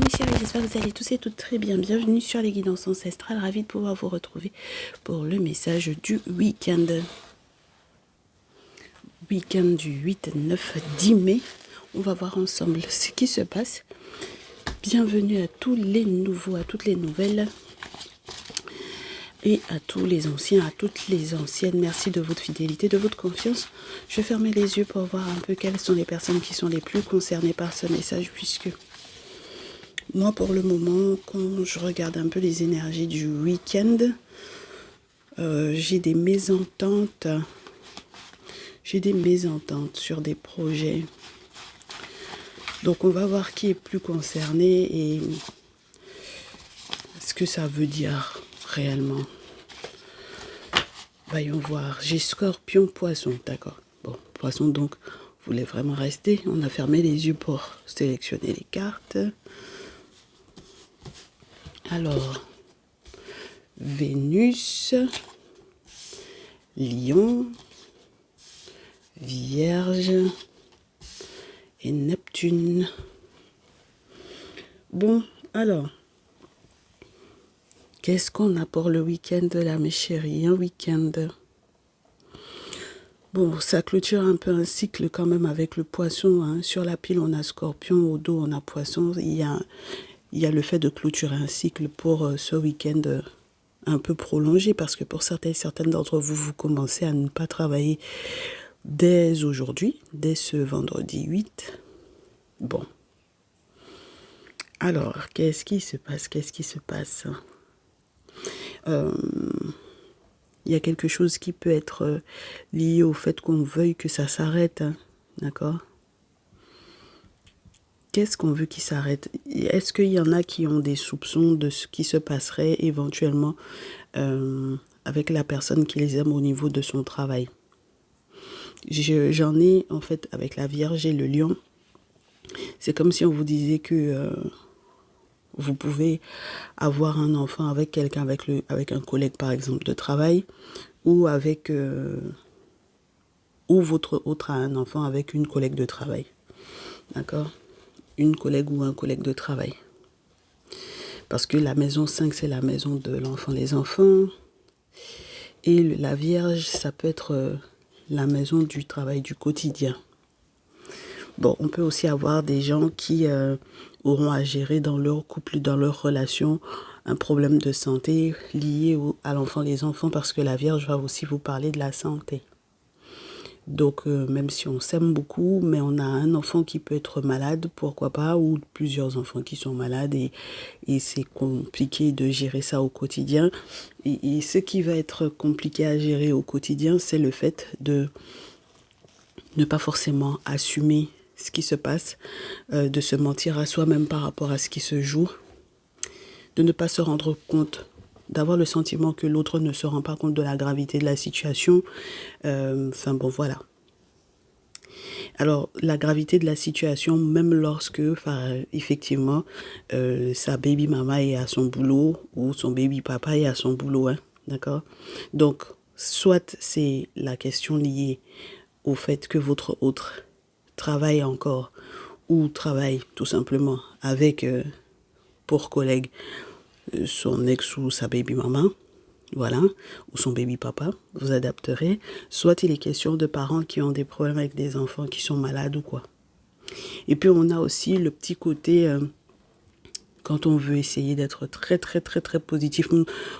mes chéris, j'espère que vous allez tous et toutes très bien. Bienvenue sur les guidances ancestrales, ravi de pouvoir vous retrouver pour le message du week-end. Week-end du 8, 9, 10 mai. On va voir ensemble ce qui se passe. Bienvenue à tous les nouveaux, à toutes les nouvelles et à tous les anciens, à toutes les anciennes. Merci de votre fidélité, de votre confiance. Je vais fermer les yeux pour voir un peu quelles sont les personnes qui sont les plus concernées par ce message, puisque moi, pour le moment, quand je regarde un peu les énergies du week-end, j'ai des mésententes. J'ai des mésententes sur des projets. Donc, on va voir qui est plus concerné et ce que ça veut dire réellement. Voyons voir. J'ai Scorpion, Poisson. D'accord. Bon, Poisson, donc, vous voulez vraiment rester. On a fermé les yeux pour sélectionner les cartes. Alors, Vénus, Lion, Vierge et Neptune. Bon, alors, qu'est-ce qu'on a pour le week-end là, mes chéris? Un week-end. Bon, ça clôture un peu un cycle quand même avec le Poisson. Hein. Sur la pile, on a Scorpion, au dos, on a Poisson. Il y a le fait de clôturer un cycle pour ce week-end un peu prolongé, parce que pour certaines d'entre vous, vous commencez à ne pas travailler dès aujourd'hui, dès ce vendredi 8. Bon. Alors, qu'est-ce qui se passe? Qu'est-ce qui se passe? Il y a quelque chose qui peut être lié au fait qu'on veuille que ça s'arrête. Hein, d'accord? Qu'est-ce qu'on veut qu'il s'arrête? Est-ce qu'il y en a qui ont des soupçons de ce qui se passerait éventuellement avec la personne qui les aime au niveau de son travail? J'en ai en fait avec la Vierge et le Lion. C'est comme si on vous disait que vous pouvez avoir un enfant avec quelqu'un, avec un collègue par exemple de travail, ou avec ou votre autre a un enfant avec une collègue de travail. D'accord? Une collègue ou un collègue de travail. Parce que la maison 5, c'est la maison de l'enfant, les enfants. Et la Vierge, ça peut être la maison du travail du quotidien. Bon, on peut aussi avoir des gens qui auront à gérer dans leur couple, dans leur relation, un problème de santé lié à l'enfant, les enfants, parce que la Vierge va aussi vous parler de la santé. Donc, même si on s'aime beaucoup, mais on a un enfant qui peut être malade, pourquoi pas, ou plusieurs enfants qui sont malades, et c'est compliqué de gérer ça au quotidien. Et ce qui va être compliqué à gérer au quotidien, c'est le fait de ne pas forcément assumer ce qui se passe, de se mentir à soi-même par rapport à ce qui se joue, de ne pas se rendre compte, d'avoir le sentiment que l'autre ne se rend pas compte de la gravité de la situation. Enfin bon, voilà. Alors, la gravité de la situation, même lorsque, effectivement, sa baby mama est à son boulot ou son baby papa est à son boulot, hein, d'accord? Donc, soit c'est la question liée au fait que votre autre travaille encore ou travaille tout simplement avec, pour collègue, son ex ou sa baby maman, voilà, ou son baby papa, vous adapterez. Soit il est question de parents qui ont des problèmes avec des enfants qui sont malades ou quoi. Et puis on a aussi le petit côté, quand on veut essayer d'être très très très très positif,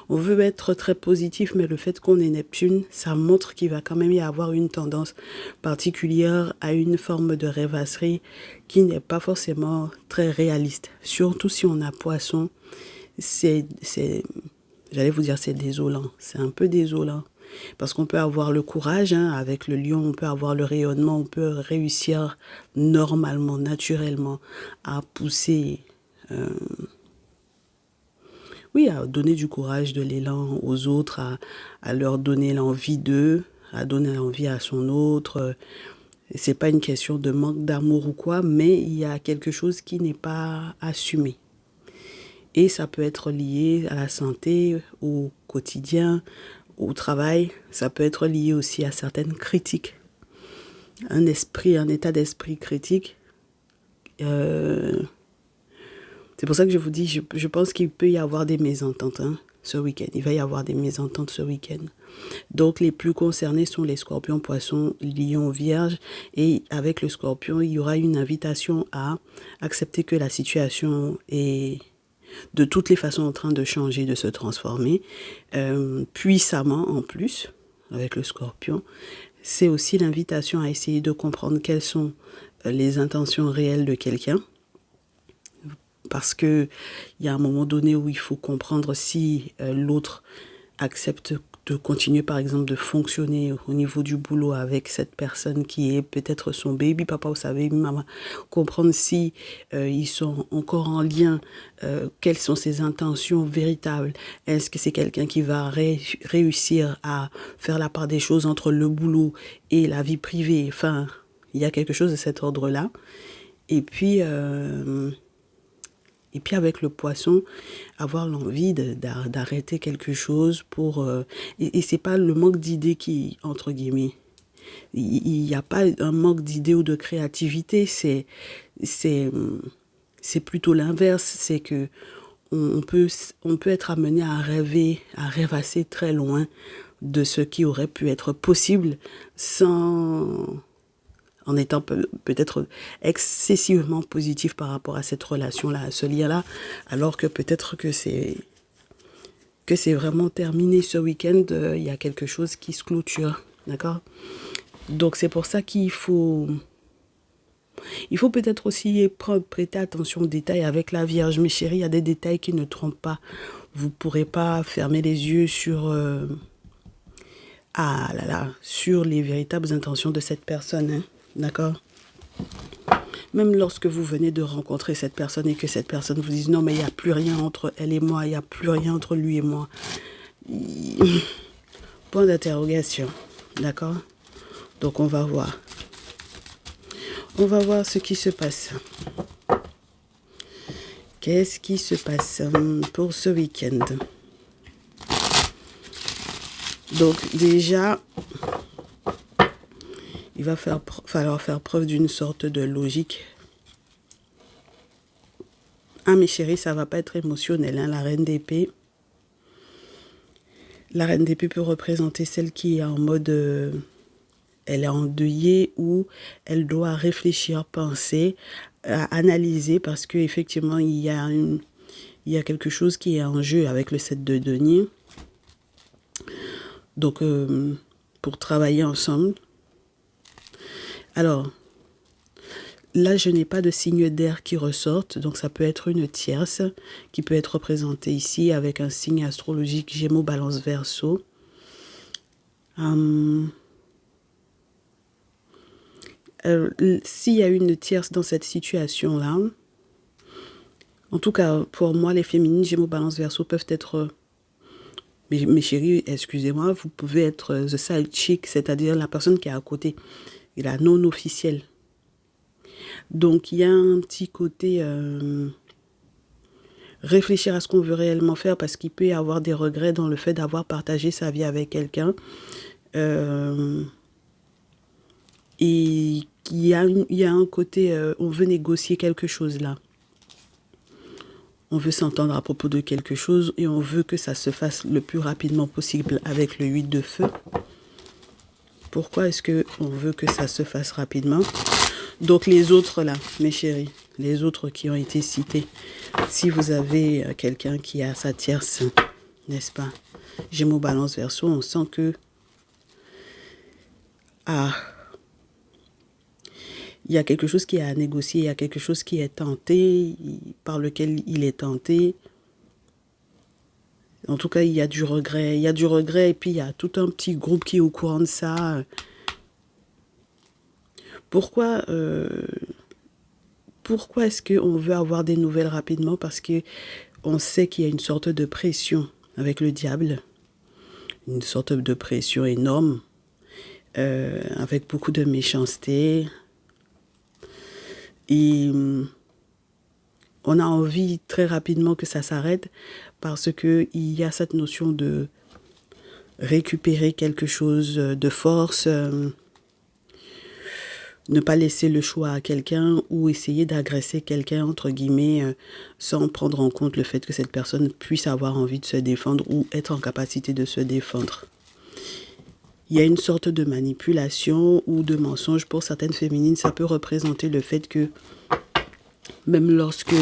on veut être très positif, mais le fait qu'on ait Neptune, ça montre qu'il va quand même y avoir une tendance particulière à une forme de rêvasserie qui n'est pas forcément très réaliste. Surtout si on a Poisson, j'allais vous dire c'est désolant, c'est un peu désolant. Parce qu'on peut avoir le courage, hein, avec le lion, on peut avoir le rayonnement, on peut réussir normalement, naturellement, à pousser, oui, à donner du courage, de l'élan aux autres, à leur donner l'envie d'eux, à donner l'envie à son autre. C'est pas une question de manque d'amour ou quoi, mais il y a quelque chose qui n'est pas assumé. Et ça peut être lié à la santé, au quotidien, au travail. Ça peut être lié aussi à certaines critiques. Un état d'esprit critique C'est pour ça que je vous dis, je pense qu'il peut y avoir des mésententes ce week-end. Il va y avoir des mésententes ce week-end. Donc, les plus concernés sont les scorpions, poissons, lions, vierges. Et avec le scorpion, il y aura une invitation à accepter que la situation est de toutes les façons en train de changer, de se transformer, puissamment en plus, avec le scorpion. C'est aussi l'invitation à essayer de comprendre quelles sont les intentions réelles de quelqu'un. Parce qu'il y a un moment donné où il faut comprendre si l'autre accepte de continuer, par exemple, de fonctionner au niveau du boulot avec cette personne qui est peut-être son baby papa ou sa baby maman. Comprendre si ils sont encore en lien, quelles sont ses intentions véritables. Est-ce que c'est quelqu'un qui va réussir à faire la part des choses entre le boulot et la vie privée. Enfin, il y a quelque chose de cet ordre-là. Et puis avec le poisson, avoir l'envie d'arrêter quelque chose pour... et c'est pas le manque d'idées qui, entre guillemets, il n'y a pas un manque d'idées ou de créativité, c'est plutôt l'inverse, c'est que on peut être amené à rêver, à rêvasser très loin de ce qui aurait pu être possible sans... en étant peut-être excessivement positif par rapport à cette relation-là, à ce lien-là, alors que peut-être que c'est vraiment terminé ce week-end, il y a quelque chose qui se clôture, d'accord? Donc c'est pour ça qu'il faut peut-être aussi prêter attention aux détails avec la Vierge. Mes chéris, il y a des détails qui ne trompent pas. Vous ne pourrez pas fermer les yeux sur... sur les véritables intentions de cette personne, hein, d'accord? Même lorsque vous venez de rencontrer cette personne et que cette personne vous dise non mais il n'y a plus rien entre elle et moi, il n'y a plus rien entre lui et moi. Point d'interrogation, d'accord? Donc on va voir. On va voir ce qui se passe. Qu'est-ce qui se passe pour ce week-end? Donc déjà, il va falloir faire preuve d'une sorte de logique. Ah mes chéris, ça va pas être émotionnel, hein, la reine d'épée. La reine d'épée peut représenter celle qui est en mode... elle est endeuillée ou elle doit réfléchir, penser, analyser parce qu'effectivement, il y a quelque chose qui est en jeu avec le 7 de denier. Donc, pour travailler ensemble. Alors, là, je n'ai pas de signe d'air qui ressortent, donc ça peut être une tierce qui peut être représentée ici avec un signe astrologique Gémeaux, Balance, Verseau. S'il y a une tierce dans cette situation-là, en tout cas, pour moi, les féminines, Gémeaux, Balance, Verseau peuvent être... mes chéris, excusez-moi, vous pouvez être the side chick, c'est-à-dire la personne qui est à côté, et la non officielle. Donc, il y a un petit côté réfléchir à ce qu'on veut réellement faire parce qu'il peut y avoir des regrets dans le fait d'avoir partagé sa vie avec quelqu'un. Et il y a un côté, on veut négocier quelque chose là. On veut s'entendre à propos de quelque chose et on veut que ça se fasse le plus rapidement possible avec le 8 de feu. Pourquoi est-ce qu'on veut que ça se fasse rapidement? Donc les autres là, mes chéris, les autres qui ont été cités, si vous avez quelqu'un qui a sa tierce, n'est-ce pas? Gémeaux, Balance, Verseau, on sent que... il y a quelque chose qui est à négocier, il y a quelque chose qui est tenté, par lequel il est tenté. En tout cas, il y a du regret. Il y a du regret et puis il y a tout un petit groupe qui est au courant de ça. Pourquoi est-ce qu'on veut avoir des nouvelles rapidement? Parce qu'on sait qu'il y a une sorte de pression avec le diable. Une sorte de pression énorme. Avec beaucoup de méchanceté. Et on a envie très rapidement que ça s'arrête parce qu'il y a cette notion de récupérer quelque chose de force. ne pas laisser le choix à quelqu'un ou essayer d'agresser quelqu'un, entre guillemets, sans prendre en compte le fait que cette personne puisse avoir envie de se défendre ou être en capacité de se défendre. Il y a une sorte de manipulation ou de mensonge pour certaines féminines. Ça peut représenter le fait que même lorsque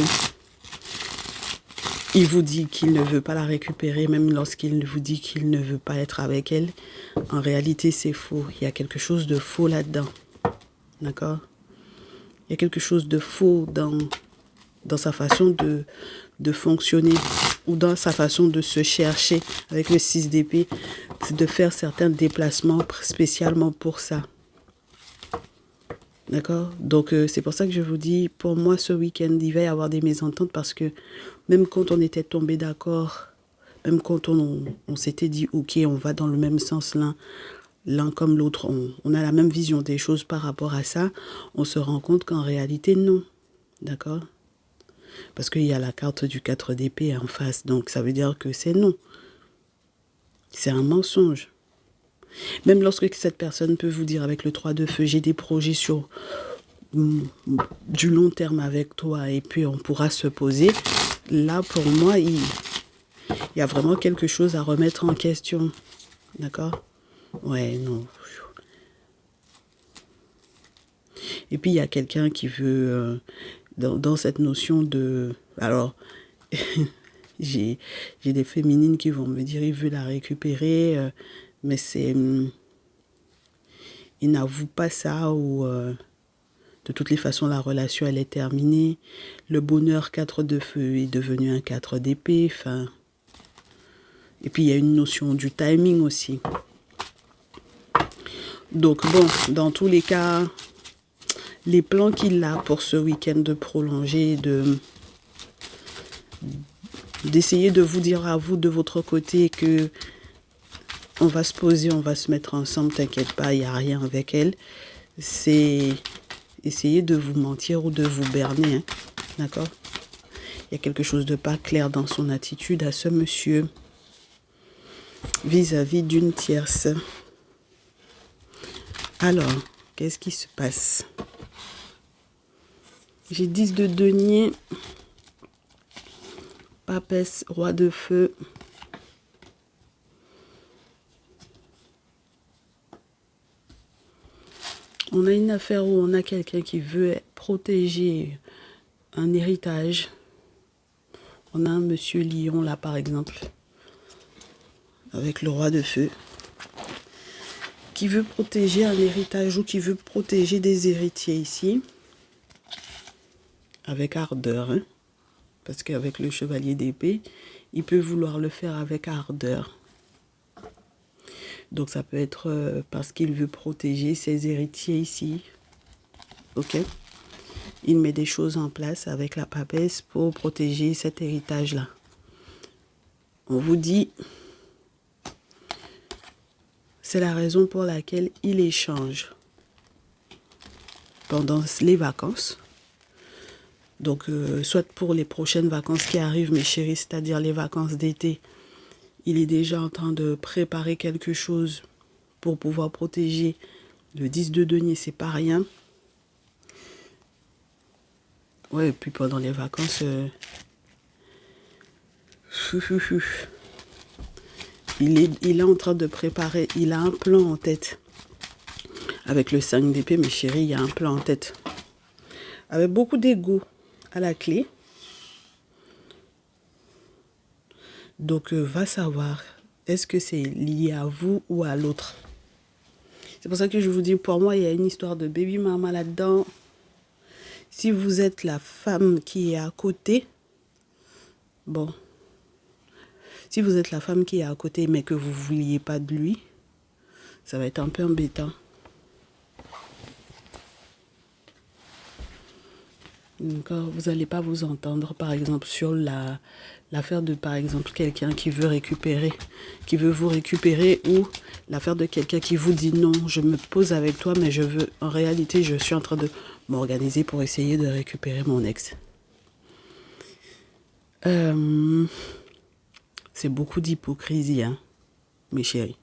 il vous dit qu'il ne veut pas la récupérer, même lorsqu'il vous dit qu'il ne veut pas être avec elle, en réalité c'est faux. Il y a quelque chose de faux là-dedans. D'accord? Il y a quelque chose de faux dans sa façon de fonctionner ou dans sa façon de se chercher avec le 6 d'épée. C'est de faire certains déplacements spécialement pour ça. D'accord? Donc, c'est pour ça que je vous dis, pour moi, ce week-end, il va y avoir des mésententes parce que même quand on était tombé d'accord, même quand on s'était dit, OK, on va dans le même sens l'un comme l'autre, on a la même vision des choses par rapport à ça, on se rend compte qu'en réalité, non. D'accord? Parce qu'il y a la carte du 4 d'épée en face, donc ça veut dire que c'est non. C'est un mensonge. Même lorsque cette personne peut vous dire avec le 3 de feu, j'ai des projets sur du long terme avec toi et puis on pourra se poser. Là, pour moi, il y a vraiment quelque chose à remettre en question. D'accord? Ouais, non. Et puis, il y a quelqu'un qui veut, dans cette notion de... Alors, j'ai des féminines qui vont me dire, il veut la récupérer, mais c'est... il n'avoue pas ça ou... de toutes les façons, la relation, elle est terminée. Le bonheur 4 de feu est devenu un 4 d'épée. Enfin... Et puis, il y a une notion du timing aussi. Donc, bon, dans tous les cas, les plans qu'il a pour ce week-end de prolonger, d'essayer de vous dire à vous, de votre côté, que on va se poser, on va se mettre ensemble, t'inquiète pas, il n'y a rien avec elle. C'est essayer de vous mentir ou de vous berner, hein, d'accord? Il y a quelque chose de pas clair dans son attitude à ce monsieur vis-à-vis d'une tierce. Alors, qu'est-ce qui se passe? J'ai 10 de denier, papesse, roi de feu. On a une affaire où on a quelqu'un qui veut protéger un héritage. On a un monsieur lion là par exemple, avec le roi de feu, qui veut protéger un héritage ou qui veut protéger des héritiers ici. Avec ardeur, hein? Parce qu'avec le chevalier d'épée, il peut vouloir le faire avec ardeur. Donc ça peut être parce qu'il veut protéger ses héritiers ici. Ok? Il met des choses en place avec la papesse pour protéger cet héritage-là. On vous dit, c'est la raison pour laquelle il échange pendant les vacances. Donc, soit pour les prochaines vacances qui arrivent, mes chéris, c'est-à-dire les vacances d'été, il est déjà en train de préparer quelque chose pour pouvoir protéger. Le 10 de denier, c'est pas rien. Ouais, et puis pendant les vacances, il est en train de préparer, il a un plan en tête. Avec le 5 d'épée, mes chéris, il y a un plan en tête. Avec beaucoup d'ego à la clé. Donc, va savoir, est-ce que c'est lié à vous ou à l'autre? C'est pour ça que je vous dis, pour moi, il y a une histoire de baby mama là-dedans. Si vous êtes la femme qui est à côté, bon, si vous êtes la femme qui est à côté, mais que vous ne vouliez pas de lui, ça va être un peu embêtant. D'accord, vous n'allez pas vous entendre, par exemple, sur l'affaire de, par exemple, quelqu'un qui veut récupérer, qui veut vous récupérer, ou l'affaire de quelqu'un qui vous dit non, je me pose avec toi, mais je veux, en réalité, je suis en train de m'organiser pour essayer de récupérer mon ex. C'est beaucoup d'hypocrisie, hein, mes chéris.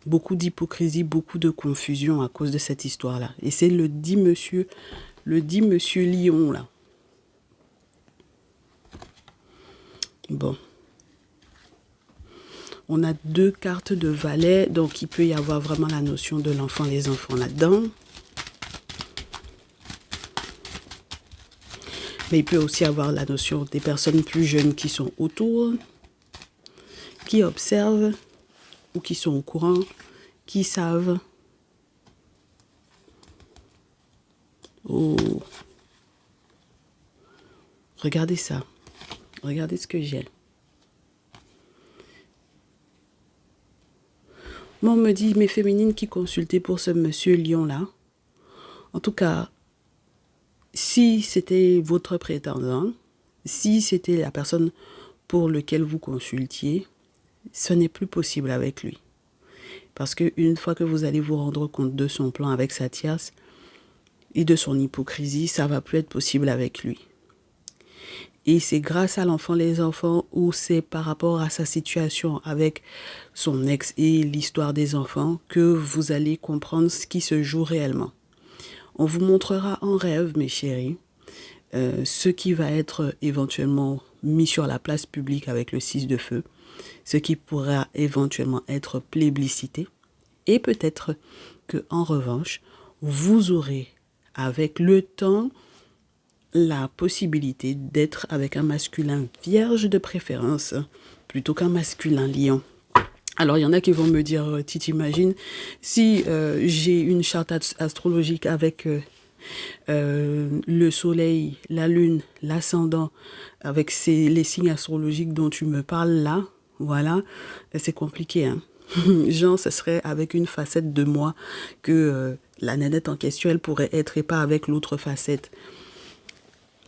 Beaucoup d'hypocrisie, beaucoup de confusion à cause de cette histoire-là. Et c'est le dit monsieur Lion, là. Bon. On a 2 cartes de valet, donc il peut y avoir vraiment la notion de l'enfant, les enfants là-dedans. Mais il peut aussi avoir la notion des personnes plus jeunes qui sont autour, qui observent ou qui sont au courant, qui savent. Oh, regardez ça. Regardez ce que j'ai. Moi, on me dit, mes féminines qui consultaient pour ce monsieur Lion-là. En tout cas, si c'était votre prétendant, si c'était la personne pour laquelle vous consultiez, ce n'est plus possible avec lui. Parce qu'une fois que vous allez vous rendre compte de son plan avec sa tierce et de son hypocrisie, ça va plus être possible avec lui. Et c'est grâce à l'enfant, les enfants, ou c'est par rapport à sa situation avec son ex et l'histoire des enfants que vous allez comprendre ce qui se joue réellement. On vous montrera en rêve, mes chéris, ce qui va être éventuellement mis sur la place publique avec le 6 de feu, ce qui pourra éventuellement être plébiscité, et peut-être que en revanche, vous aurez avec le temps la possibilité d'être avec un masculin vierge de préférence plutôt qu'un masculin lion. Alors, il y en a qui vont me dire, tu t'imagines, si j'ai une charte astrologique avec le soleil, la lune, l'ascendant, avec les signes astrologiques dont tu me parles là, voilà, c'est compliqué, hein. Genre, ce serait avec une facette de moi que la nénette en question, elle pourrait être et pas avec l'autre facette.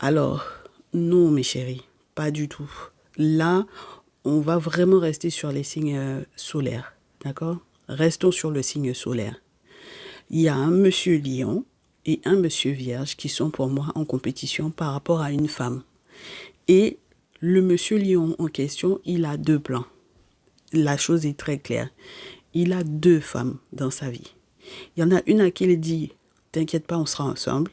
Alors, non, mes chéris, pas du tout. Là, on va vraiment rester sur les signes solaires, d'accord? Restons sur le signe solaire. Il y a un monsieur lion et un monsieur vierge qui sont pour moi en compétition par rapport à une femme. Et le monsieur lion en question, il a 2 plans. La chose est très claire. Il a 2 femmes dans sa vie. Il y en a une à qui il dit, t'inquiète pas, on sera ensemble.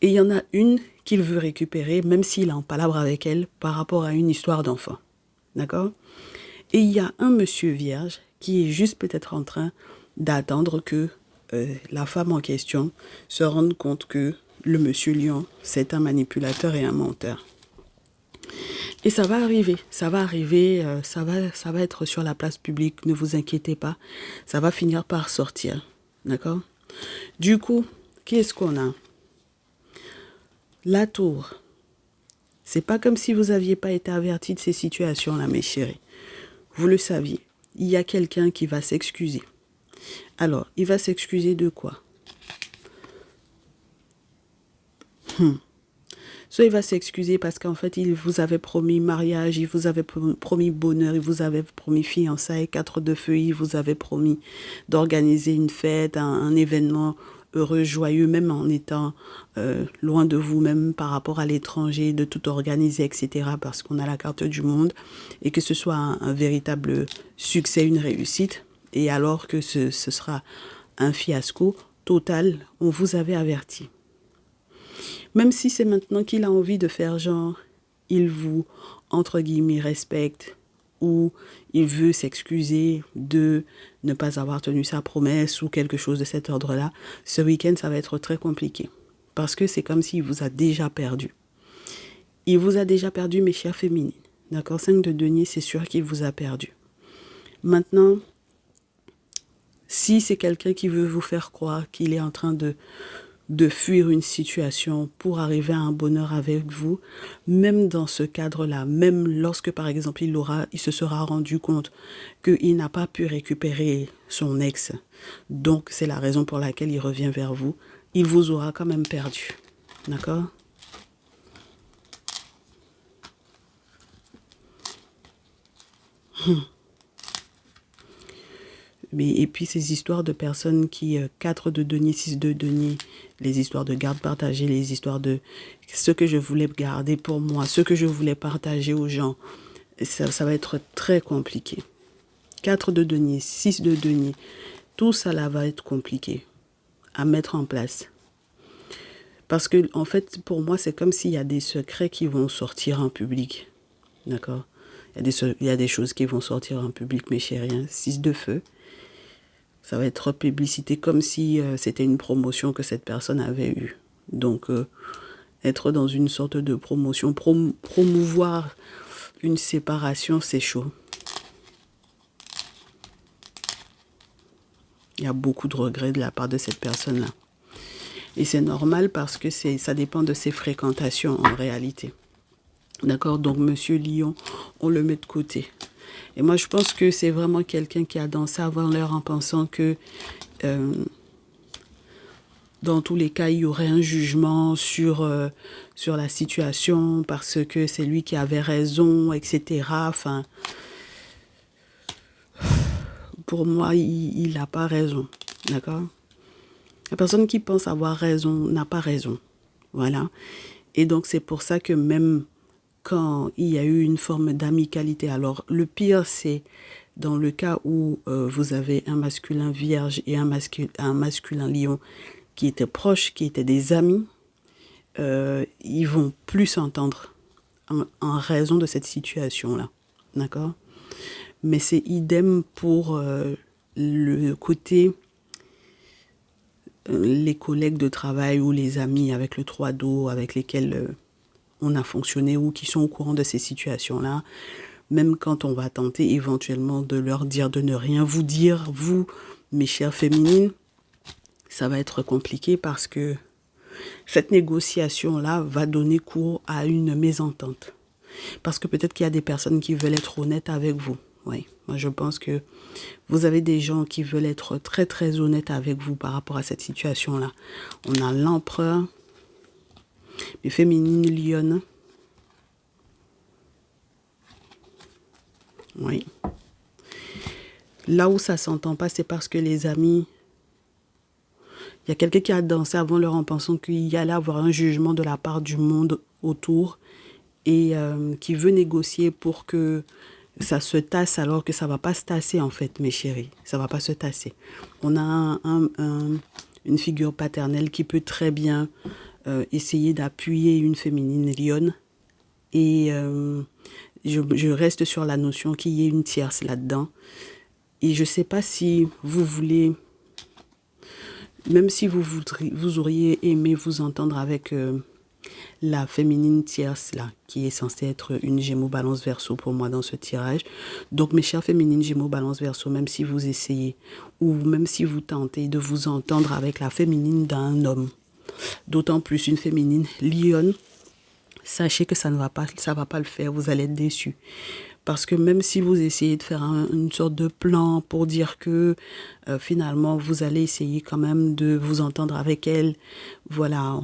Et il y en a une qu'il veut récupérer, même s'il est en palabre avec elle, par rapport à une histoire d'enfant. D'accord? Et il y a un monsieur vierge qui est juste peut-être en train d'attendre que la femme en question se rende compte que le monsieur lion, c'est un manipulateur et un menteur. Et ça va arriver, ça va être sur la place publique, ne vous inquiétez pas, ça va finir par sortir, d'accord? Du coup, qu'est-ce qu'on a? La tour. C'est pas comme si vous n'aviez pas été averti de ces situations-là, mes chéris. Vous le saviez, il y a quelqu'un qui va s'excuser. Alors, il va s'excuser de quoi? Soit il va s'excuser parce qu'en fait, il vous avait promis mariage, il vous avait promis bonheur, il vous avait promis fiançailles, 4 de feu, il vous avait promis d'organiser une fête, un événement heureux, joyeux, même en étant loin de vous, même par rapport à l'étranger, de tout organiser, etc. Parce qu'on a la carte du monde et que ce soit un véritable succès, une réussite. Et alors que ce sera un fiasco total, on vous avait averti. Même si c'est maintenant qu'il a envie de faire genre, il vous, entre guillemets, respecte ou il veut s'excuser de ne pas avoir tenu sa promesse ou quelque chose de cet ordre-là, ce week-end, ça va être très compliqué. Parce que c'est comme s'il vous a déjà perdu. Il vous a déjà perdu, mes chères féminines. D'accord? 5 de denier, c'est sûr qu'il vous a perdu. Maintenant, si c'est quelqu'un qui veut vous faire croire qu'il est en train de fuir une situation pour arriver à un bonheur avec vous, même dans ce cadre-là, même lorsque par exemple il se sera rendu compte qu'il n'a pas pu récupérer son ex, donc c'est la raison pour laquelle il revient vers vous, il vous aura quand même perdu. D'accord? Et puis ces histoires de personnes qui, 4 de denier, 6 de denier, les histoires de garde partagée, les histoires de ce que je voulais garder pour moi, ce que je voulais partager aux gens, ça va être très compliqué. 4 de denier, 6 de denier. Tout ça là va être compliqué à mettre en place. Parce que, en fait, pour moi, c'est comme s'il y a des secrets qui vont sortir en public. D'accord? Il y a des choses qui vont sortir en public, mes chéris. 6 de feu. Ça va être publicité comme si c'était une promotion que cette personne avait eue. Donc, être dans une sorte de promotion, promouvoir une séparation, c'est chaud. Il y a beaucoup de regrets de la part de cette personne-là. Et c'est normal parce que ça dépend de ses fréquentations en réalité. D'accord? Donc, Monsieur Lion, on le met de côté. Et moi, je pense que c'est vraiment quelqu'un qui a dansé avant l'heure en pensant que dans tous les cas, il y aurait un jugement sur la situation parce que c'est lui qui avait raison, etc. Enfin, pour moi, il n'a pas raison. D'accord? La personne qui pense avoir raison n'a pas raison. Voilà. Et donc, c'est pour ça que même quand il y a eu une forme d'amicalité, alors le pire, c'est dans le cas où vous avez un masculin vierge et un masculin lion qui étaient proches, qui étaient des amis, ils vont plus s'entendre en raison de cette situation-là. D'accord? Mais c'est idem pour le côté les collègues de travail ou les amis avec le 3 d'eau avec lesquels on a fonctionné ou qui sont au courant de ces situations-là, même quand on va tenter éventuellement de leur dire de ne rien vous dire, vous, mes chères féminines, ça va être compliqué parce que cette négociation-là va donner cours à une mésentente. Parce que peut-être qu'il y a des personnes qui veulent être honnêtes avec vous. Oui, moi je pense que vous avez des gens qui veulent être très très honnêtes avec vous par rapport à cette situation-là. On a l'empereur, les féminines lionnes. Oui. Là où ça s'entend pas, c'est parce que les amis, il y a quelqu'un qui a dansé avant l'heure en pensant qu'il y allait avoir un jugement de la part du monde autour et qui veut négocier pour que ça se tasse alors que ça va pas se tasser en fait, mes chéris. Ça va pas se tasser. On a une figure paternelle qui peut très bien essayer d'appuyer une féminine lionne et je reste sur la notion qu'il y ait une tierce là-dedans. Et je sais pas si vous voulez, même si vous auriez aimé vous entendre avec la féminine tierce là, qui est censée être une Gémeaux Balance Verseau pour moi dans ce tirage. Donc mes chères féminines Gémeaux Balance Verseau, même si vous essayez ou même si vous tentez de vous entendre avec la féminine d'un homme, d'autant plus une féminine lionne, sachez que ça va pas le faire, vous allez être déçus. Parce que même si vous essayez de faire une sorte de plan pour dire que finalement vous allez essayer quand même de vous entendre avec elle, voilà,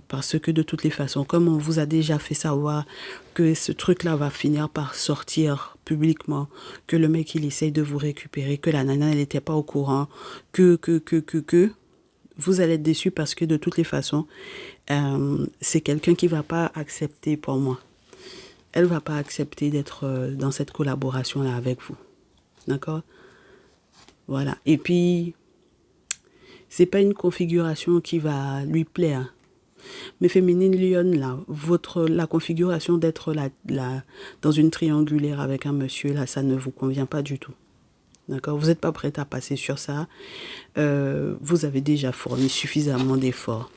parce que de toutes les façons, comme on vous a déjà fait savoir que ce truc-là va finir par sortir publiquement, que le mec il essaye de vous récupérer, que la nana elle n'était pas au courant, que, vous allez être déçus parce que de toutes les façons, c'est quelqu'un qui va pas accepter pour moi. Elle va pas accepter d'être dans cette collaboration-là avec vous. D'accord? Voilà. Et puis, c'est pas une configuration qui va lui plaire. Mais féminine lionne, là, la configuration d'être dans une triangulaire avec un monsieur, là, ça ne vous convient pas du tout. D'accord? Vous n'êtes pas prête à passer sur ça. Vous avez déjà fourni suffisamment d'efforts.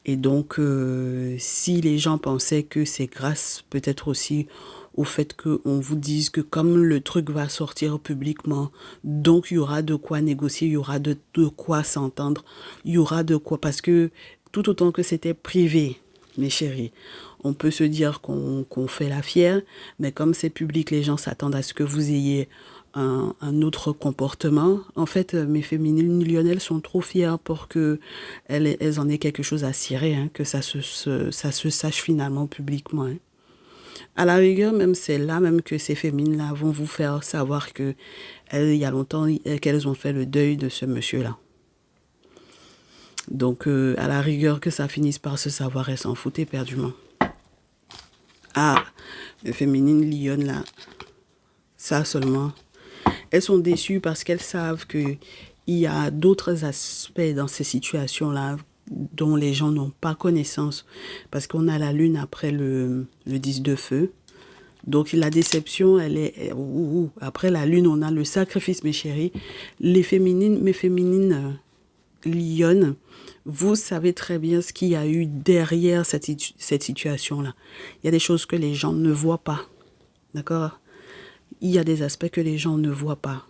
Et donc, si les gens pensaient que c'est grâce peut-être aussi au fait qu'on vous dise que comme le truc va sortir publiquement, donc il y aura de quoi négocier, il y aura de quoi s'entendre, il y aura de quoi, parce que tout autant que c'était privé, mes chéris, on peut se dire qu'on fait la fière, mais comme c'est public, les gens s'attendent à ce que vous ayez un autre comportement. En fait, mes féminines lyonnaises sont trop fières pour que elles en aient quelque chose à cirer, hein, que ça se sache finalement publiquement. Hein. À la rigueur, même c'est là même que ces féminines-là vont vous faire savoir que il y a longtemps qu'elles ont fait le deuil de ce monsieur-là. Donc, à la rigueur que ça finisse par se savoir, elles s'en foutent éperdument. Ah, les féminines lyonnes là, Ça seulement. Elles sont déçues parce qu'elles savent qu'il y a d'autres aspects dans ces situations-là dont les gens n'ont pas connaissance. Parce qu'on a la lune après le 10 de feu. Donc la déception, elle est... Après la lune, on a le sacrifice, mes chéris. Mes féminines lionnes, vous savez très bien ce qu'il y a eu derrière cette situation-là. Il y a des choses que les gens ne voient pas. D'accord? Il y a des aspects que les gens ne voient pas.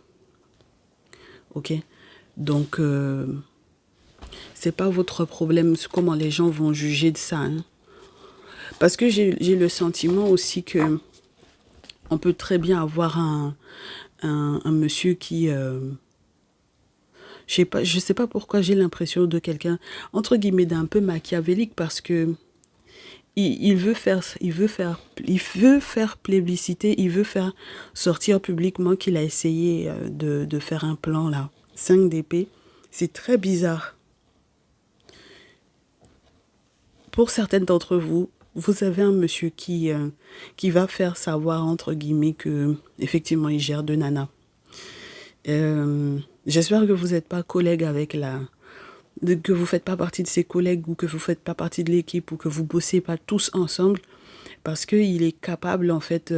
Ok? Donc, c'est pas votre problème comment les gens vont juger de ça. Hein? Parce que j'ai le sentiment aussi que on peut très bien avoir un monsieur qui... je sais pas pourquoi j'ai l'impression de quelqu'un, entre guillemets, d'un peu machiavélique parce que il veut faire plébisciter, il veut faire sortir publiquement qu'il a essayé de faire un plan là. 5 d'épée, c'est très bizarre. Pour certaines d'entre vous, vous avez un monsieur qui va faire savoir, entre guillemets, que effectivement il gère deux nanas. J'espère que vous n'êtes pas collègue avec que vous ne faites pas partie de ses collègues ou que vous ne faites pas partie de l'équipe ou que vous ne bossez pas tous ensemble parce qu'il est capable en fait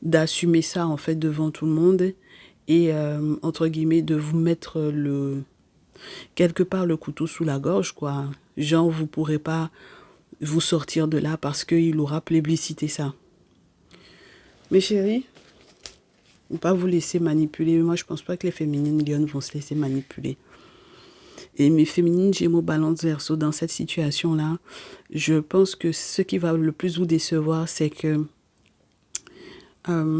d'assumer ça en fait devant tout le monde et entre guillemets de vous mettre quelque part le couteau sous la gorge quoi. Genre vous ne pourrez pas vous sortir de là parce qu'il aura plébiscité ça. Mes chéris, ne pas vous laisser manipuler. Moi je pense pas que les féminines lionnes vont se laisser manipuler. Et mes féminines Gémeaux, Balance, Verseau, dans cette situation-là, je pense que ce qui va le plus vous décevoir, c'est que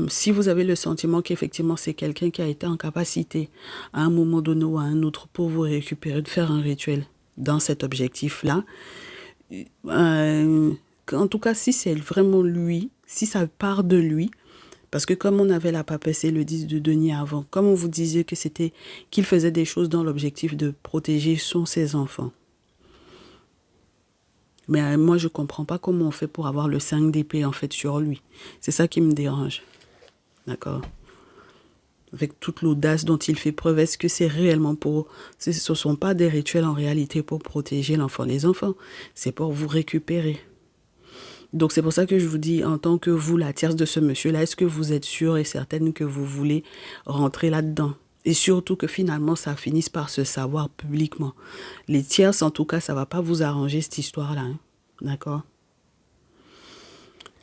si vous avez le sentiment qu'effectivement c'est quelqu'un qui a été en capacité à un moment donné ou à un autre pour vous récupérer, de faire un rituel dans cet objectif-là, en tout cas si c'est vraiment lui, si ça part de lui, parce que comme on avait la papesse et le 10 de denier avant, comme on vous disait que c'était qu'il faisait des choses dans l'objectif de protéger ses enfants. Mais moi, je ne comprends pas comment on fait pour avoir le 5 d'épée en fait sur lui. C'est ça qui me dérange. D'accord? Avec toute l'audace dont il fait preuve, est-ce que c'est réellement pour... Ce ne sont pas des rituels en réalité pour protéger l'enfant. Les enfants, c'est pour vous récupérer. Donc c'est pour ça que je vous dis, en tant que vous, la tierce de ce monsieur-là, est-ce que vous êtes sûre et certaine que vous voulez rentrer là-dedans? Et surtout que finalement, ça finisse par se savoir publiquement. Les tierces, en tout cas, ça ne va pas vous arranger cette histoire-là. Hein? D'accord?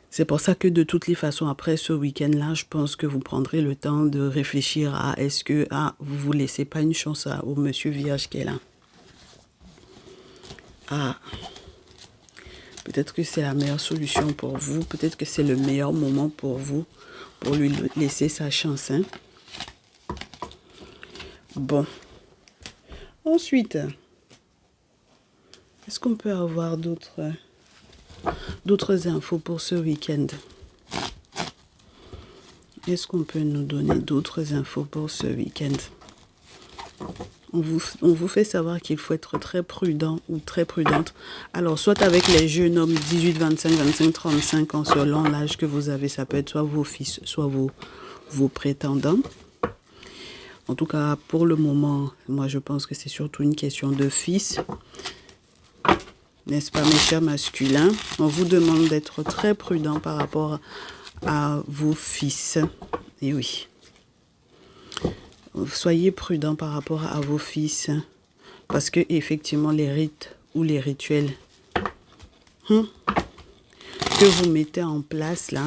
C'est pour ça que de toutes les façons, après ce week-end-là, je pense que vous prendrez le temps de réfléchir à est-ce que vous ne vous laissez pas une chance au monsieur Vierge qui est là. Peut-être que c'est la meilleure solution pour vous. Peut-être que c'est le meilleur moment pour vous, pour lui laisser sa chance. Hein? Bon. Ensuite, est-ce qu'on peut avoir d'autres infos pour ce week-end? Est-ce qu'on peut nous donner d'autres infos pour ce week-end? On vous fait savoir qu'il faut être très prudent ou très prudente. Alors, soit avec les jeunes hommes 18, 25, 25, 35 ans, selon l'âge que vous avez, ça peut être soit vos fils, soit vos prétendants. En tout cas, pour le moment, moi, je pense que c'est surtout une question de fils. N'est-ce pas, mes chers masculins? On vous demande d'être très prudent par rapport à vos fils. Et oui. Soyez prudents par rapport à vos fils. Parce que, effectivement, les rites ou les rituels que vous mettez en place, là,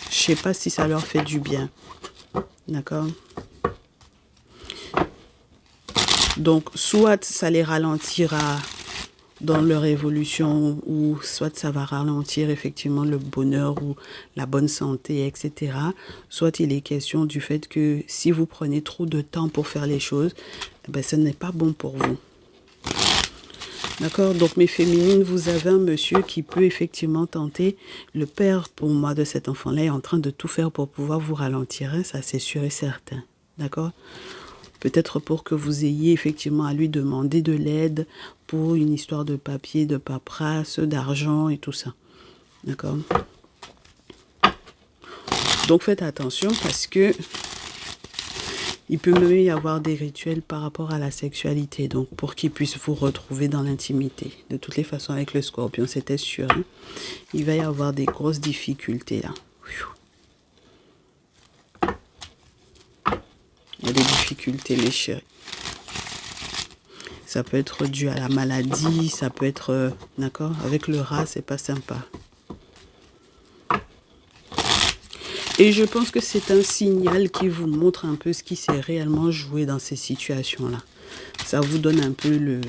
je ne sais pas si ça leur fait du bien. D'accord? Donc, soit ça les ralentira dans leur évolution, ou soit ça va ralentir effectivement le bonheur ou la bonne santé, etc. Soit il est question du fait que si vous prenez trop de temps pour faire les choses, ben, ce n'est pas bon pour vous. D'accord? Donc mes féminines, vous avez un monsieur qui peut effectivement tenter. Le père, pour moi, de cet enfant-là est en train de tout faire pour pouvoir vous ralentir. Hein? Ça, c'est sûr et certain. D'accord? Peut-être pour que vous ayez effectivement à lui demander de l'aide pour une histoire de papier, de paperasse, d'argent et tout ça. D'accord? Donc faites attention parce que il peut même y avoir des rituels par rapport à la sexualité, donc pour qu'ils puissent vous retrouver dans l'intimité. De toutes les façons, avec le Scorpion, c'était sûr. Hein? Il va y avoir des grosses difficultés là. Il y a des difficultés, les chéris. Ça peut être dû à la maladie, ça peut être... d'accord? Avec le rat, c'est pas sympa. Et je pense que c'est un signal qui vous montre un peu ce qui s'est réellement joué dans ces situations-là. Ça vous donne un peu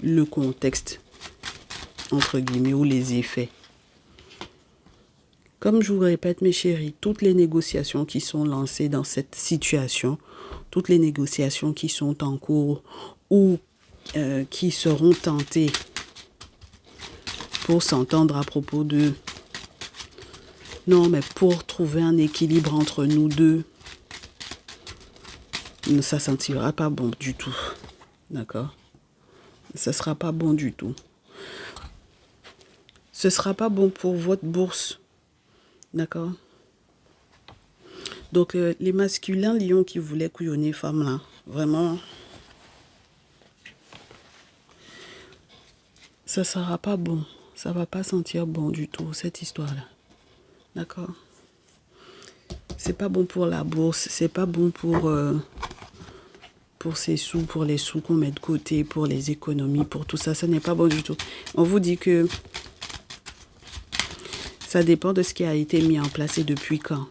le contexte, entre guillemets, ou les effets. Comme je vous répète, mes chéris, toutes les négociations qui sont lancées dans cette situation, toutes les négociations qui sont en cours ou qui seront tentées pour s'entendre à propos de... Non, mais pour trouver un équilibre entre nous deux, ça ne sentira pas bon du tout. D'accord? Ça ne sera pas bon du tout. Ce ne sera pas bon pour votre bourse. D'accord? Donc, les masculins lions qui voulaient couillonner femme là, vraiment, ça ne sera pas bon. Ça ne va pas sentir bon du tout, cette histoire-là. D'accord? C'est pas bon pour la bourse, c'est pas bon pour ces sous, pour les sous qu'on met de côté, pour les économies, pour tout ça, ça n'est pas bon du tout. On vous dit que ça dépend de ce qui a été mis en place et depuis quand.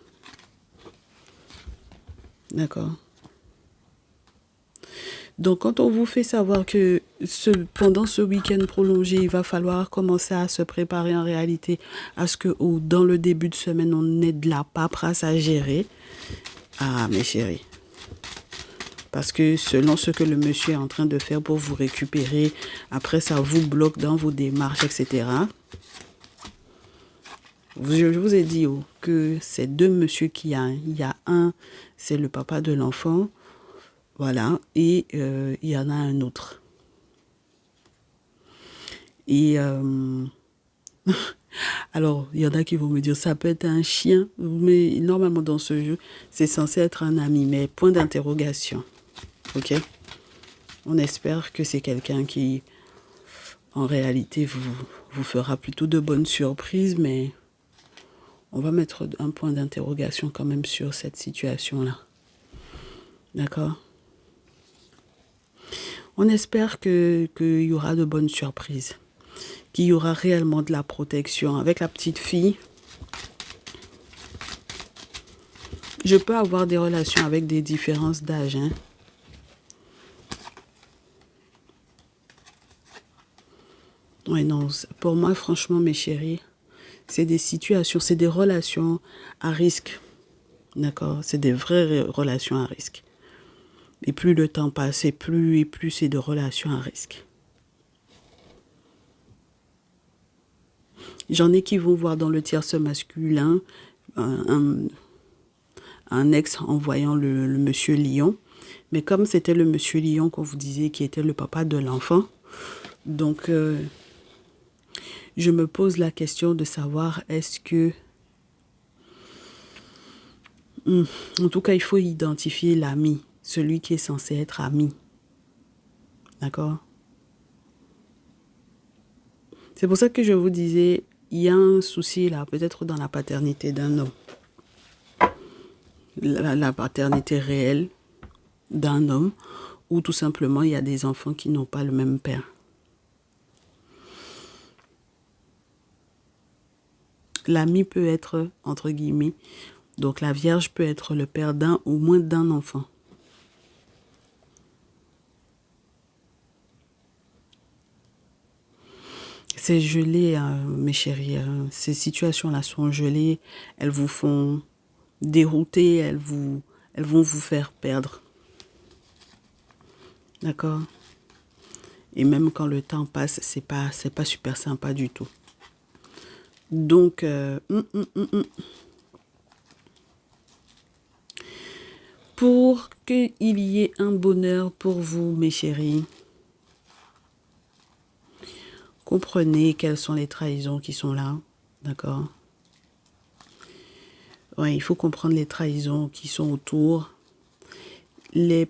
D'accord? Donc, quand on vous fait savoir que pendant ce week-end prolongé, il va falloir commencer à se préparer en réalité à ce que dans le début de semaine, on ait de la paperasse à gérer. Ah, mes chéris. Parce que selon ce que le monsieur est en train de faire pour vous récupérer, après ça vous bloque dans vos démarches, etc. Je vous ai dit que c'est deux monsieur qu'il y a. Il y a un, c'est le papa de l'enfant. Voilà, et il y en a un autre. Et alors, il y en a qui vont me dire, ça peut être un chien, mais normalement dans ce jeu, c'est censé être un ami, mais point d'interrogation. Ok? On espère que c'est quelqu'un qui, en réalité, vous fera plutôt de bonnes surprises, mais on va mettre un point d'interrogation quand même sur cette situation-là. D'accord? On espère qu'il y aura de bonnes surprises, qu'il y aura réellement de la protection. Avec la petite fille, je peux avoir des relations avec des différences d'âge. Hein. Ouais, non, pour moi, franchement, mes chéris, c'est des situations, c'est des relations à risque. D'accord? C'est des vraies relations à risque. Et plus le temps passe, et plus c'est de relations à risque. J'en ai qui vont voir dans le tierce masculin un ex en voyant le monsieur lion. Mais comme c'était le monsieur lion qu'on vous disait qui était le papa de l'enfant, donc je me pose la question de savoir est-ce que... en tout cas, il faut identifier l'ami, celui qui est censé être ami. D'accord? C'est pour ça que je vous disais, il y a un souci là, peut-être dans la paternité d'un homme. La paternité réelle d'un homme, ou tout simplement il y a des enfants qui n'ont pas le même père. L'ami peut être, entre guillemets, donc la Vierge peut être le père d'un ou moins d'un enfant. C'est gelé, mes chéris. Ces situations-là sont gelées. Elles vous font dérouter. Elles vont vous faire perdre. D'accord? Et même quand le temps passe, c'est pas super sympa du tout. Donc, pour qu'il y ait un bonheur pour vous, mes chéris, comprenez quelles sont les trahisons qui sont là. D'accord? Ouais, il faut comprendre les trahisons qui sont autour. Les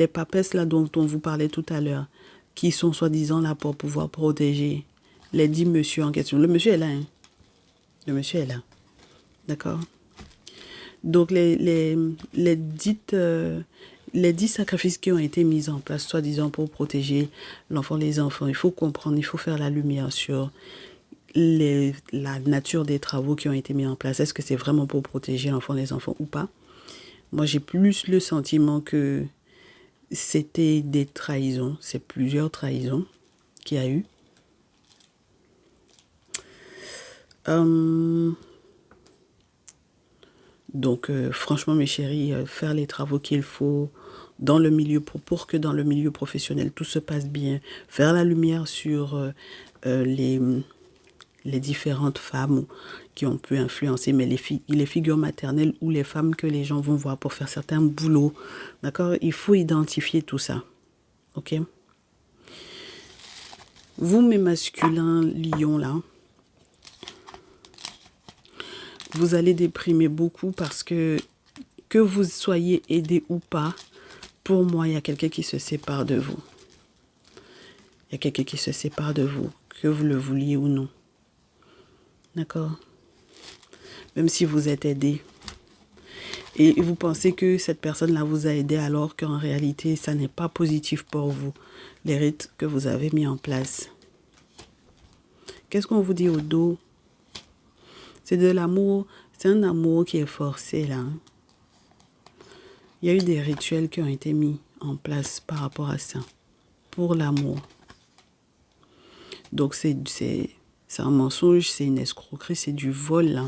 papesses là dont on vous parlait tout à l'heure, qui sont soi-disant là pour pouvoir protéger les 10 monsieur en question. Le monsieur est là, hein. Le monsieur est là. D'accord? Donc, les 10 sacrifices qui ont été mis en place, soi-disant pour protéger l'enfant, les enfants, il faut comprendre, il faut faire la lumière sur la nature des travaux qui ont été mis en place. Est-ce que c'est vraiment pour protéger l'enfant, les enfants ou pas? Moi, j'ai plus le sentiment que c'était des trahisons. C'est plusieurs trahisons qu'il y a eu. Donc, franchement, mes chéris, faire les travaux qu'il faut dans le milieu pour que dans le milieu professionnel tout se passe bien, faire la lumière sur les différentes femmes qui ont pu influencer, mais les figures maternelles ou les femmes que les gens vont voir pour faire certains boulots. D'accord? Il faut identifier tout ça. Ok? Vous, mes masculins lions, là, vous allez déprimer beaucoup parce que vous soyez aidé ou pas, pour moi, il y a quelqu'un qui se sépare de vous. Il y a quelqu'un qui se sépare de vous, que vous le vouliez ou non. D'accord? Même si vous êtes aidé. Et vous pensez que cette personne-là vous a aidé alors qu'en réalité, ça n'est pas positif pour vous, les rites que vous avez mis en place. Qu'est-ce qu'on vous dit au dos? C'est de l'amour, c'est un amour qui est forcé là. Il y a eu des rituels qui ont été mis en place par rapport à ça, pour l'amour. Donc c'est un mensonge, c'est une escroquerie, c'est du vol là.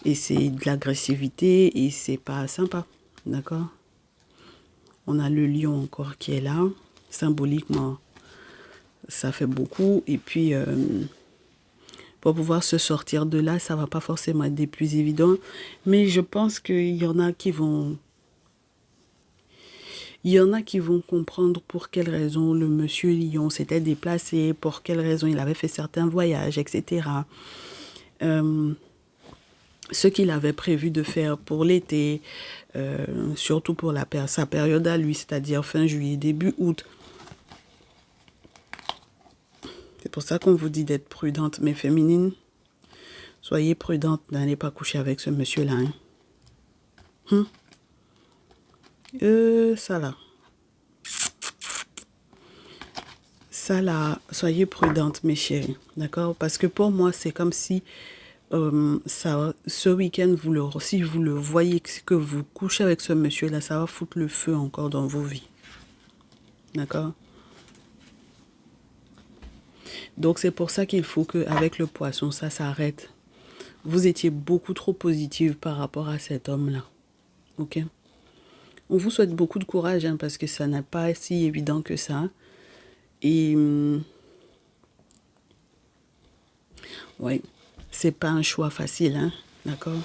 Et c'est de l'agressivité et c'est pas sympa, d'accord? On a le lion encore qui est là, symboliquement, ça fait beaucoup. Et puis, pour pouvoir se sortir de là, ça va pas forcément être des plus évidents. Mais je pense qu'il y en a qui vont... Il y en a qui vont comprendre pour quelle raison le monsieur lion s'était déplacé, pour quelle raison il avait fait certains voyages, etc. Ce qu'il avait prévu de faire pour l'été, surtout pour sa période à lui, c'est-à-dire fin juillet, début août. C'est pour ça qu'on vous dit d'être prudente, mes féminines. Soyez prudente, n'allez pas coucher avec ce monsieur-là. Hein? Ça là. Ça là, soyez prudente, mes chéris. D'accord? Parce que pour moi, c'est comme si ce week-end, si vous le voyez que vous couchez avec ce monsieur-là, ça va foutre le feu encore dans vos vies. D'accord? Donc c'est pour ça qu'il faut qu'avec le poisson, ça s'arrête. Vous étiez beaucoup trop positive par rapport à cet homme-là. Ok? On vous souhaite beaucoup de courage hein, parce que ça n'est pas si évident que ça. Et ouais, c'est pas un choix facile, hein, d'accord?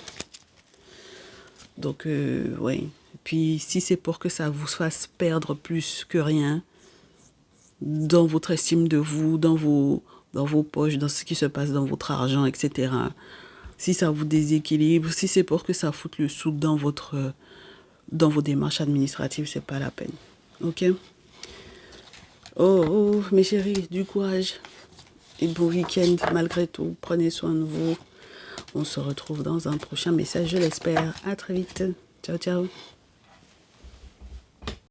Donc ouais. Puis si c'est pour que ça vous fasse perdre plus que rien dans votre estime de vous, dans vos poches, dans ce qui se passe dans votre argent, etc. Si ça vous déséquilibre, si c'est pour que ça foute le sou dans vos démarches administratives, c'est pas la peine. Ok? Oh, mes chéris, du courage et bon week-end malgré tout. Prenez soin de vous. On se retrouve dans un prochain message, je l'espère. À très vite. Ciao, ciao.